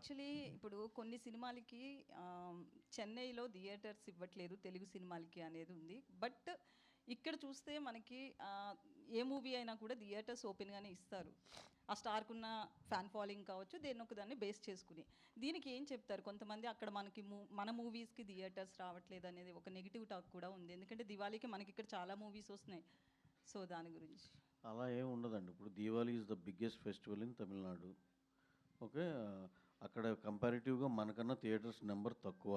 Actually ఇప్పుడు కొన్ని సినిమాలకి చెన్నైలో థియేటర్స్ ఇవ్వట్లేదు తెలుగు సినిమాలకి అనేది ఉంది. బట్ ఇక్కడ చూస్తే మనకి ఏ మూవీ అయినా కూడా థియేటర్స్ ఓపెన్గానే ఇస్తారు. ఆ స్టార్కున్న ఫ్యాన్ ఫాలోయింగ్ కావచ్చు, దేన్నొక దాన్ని బేస్ చేసుకుని. దీనికి ఏం చెప్తారు? కొంతమంది అక్కడ మనకి మన మూవీస్కి థియేటర్స్ రావట్లేదు అనేది ఒక నెగిటివ్ టాక్ కూడా ఉంది. ఎందుకంటే దివాళీకి మనకి ఇక్కడ చాలా మూవీస్ వస్తున్నాయి. సో దాని గురించి అలా ఏమి ఉండదండి. ఇప్పుడు Diwali is the biggest festival in Tamil Nadu. Okay. అక్కడ కంపారిటివ్గా మనకన్నా థియేటర్స్ నెంబర్ తక్కువ.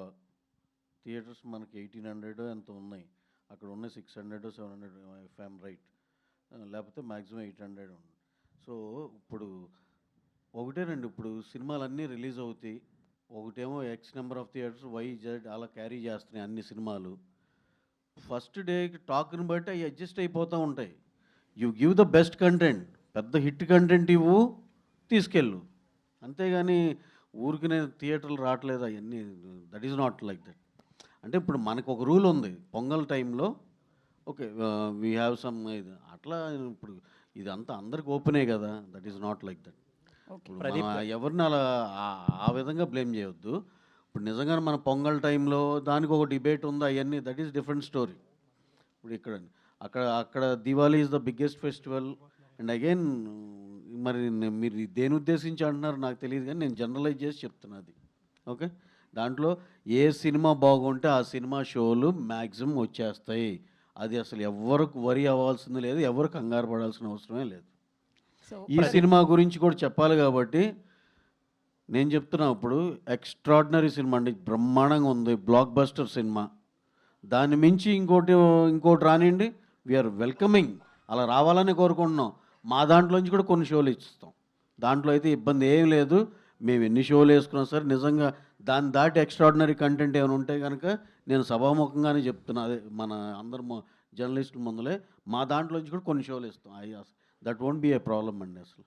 థియేటర్స్ మనకి 1800 ఎంత ఉన్నాయి, అక్కడ ఉన్న 600 700 ఇఫ్ ఐఎమ్ రైట్, లేకపోతే మ్యాక్సిమం 800 ఉంది. సో ఇప్పుడు ఒకటేనండి, ఇప్పుడు సినిమాలన్నీ రిలీజ్ అవుతాయి. ఒకటేమో X number of theatres YZ అలా క్యారీ చేస్తున్నాయి అన్ని సినిమాలు. ఫస్ట్ డేకి టాక్ని బట్టి అవి అడ్జస్ట్ అయిపోతూ ఉంటాయి. You give the best content, పెద్ద హిట్ కంటెంట్ ఇవ్వు, తీసుకెళ్ళు. అంతేగాని ఊరికి నేను థియేటర్లు రావట్లేదు అవన్నీ, that is not like that. అంటే ఇప్పుడు మనకు ఒక రూల్ ఉంది, పొంగల్ టైంలో ఓకే వీ హ్యావ్ సమ్ ఇది అట్లా. ఇప్పుడు ఇదంతా అందరికి ఓపెనే కదా, that is not like that. ఇప్పుడు ఎవరిని అలా ఆ విధంగా బ్లేమ్ చేయొద్దు. ఇప్పుడు నిజంగానే మన పొంగల్ టైంలో దానికి ఒక డిబేట్ ఉంది, అవన్నీ దట్ ఈస్ డిఫరెంట్ స్టోరీ. ఇప్పుడు ఇక్కడ అక్కడ Diwali is the biggest festival. And again మరి మీరు దేని ఉద్దేశించి అంటున్నారు నాకు తెలియదు, కానీ నేను జనరలైజ్ చేసి చెప్తున్నది. ఓకే. దాంట్లో ఏ సినిమా బాగుంటే ఆ సినిమా షోలు మ్యాక్సిమం వచ్చేస్తాయి. అది అసలు ఎవరికి వరి అవ్వాల్సింది లేదు, ఎవరు కంగారు పడాల్సిన అవసరమే లేదు. ఈ సినిమా గురించి కూడా చెప్పాలి కాబట్టి నేను చెప్తున్నా. ఇప్పుడు ఎక్స్ట్రాడినరీ సినిమా అండి, బ్రహ్మాండంగా ఉంది, బ్లాక్ బస్టర్ సినిమా. దాన్ని మించి ఇంకోటి రానివ్వండి, వీఆర్ వెల్కమింగ్, అలా రావాలని కోరుకుంటున్నాం. మా దాంట్లోంచి కూడా కొన్ని షోలు ఇస్తాం, దాంట్లో అయితే ఇబ్బంది ఏం లేదు. మేము ఎన్ని షోలు వేసుకున్నాం సరే, నిజంగా దాన్ని దాటి ఎక్స్ట్రాడినరీ కంటెంట్ ఏమైనా ఉంటే కనుక నేను సభాముఖంగానే చెప్తున్నా, అదే మన అందరు జర్నలిస్టుల ముందులే, మా దాంట్లోంచి కూడా కొన్ని షోలు ఇస్తాం. That won't be a problem అండి అసలు.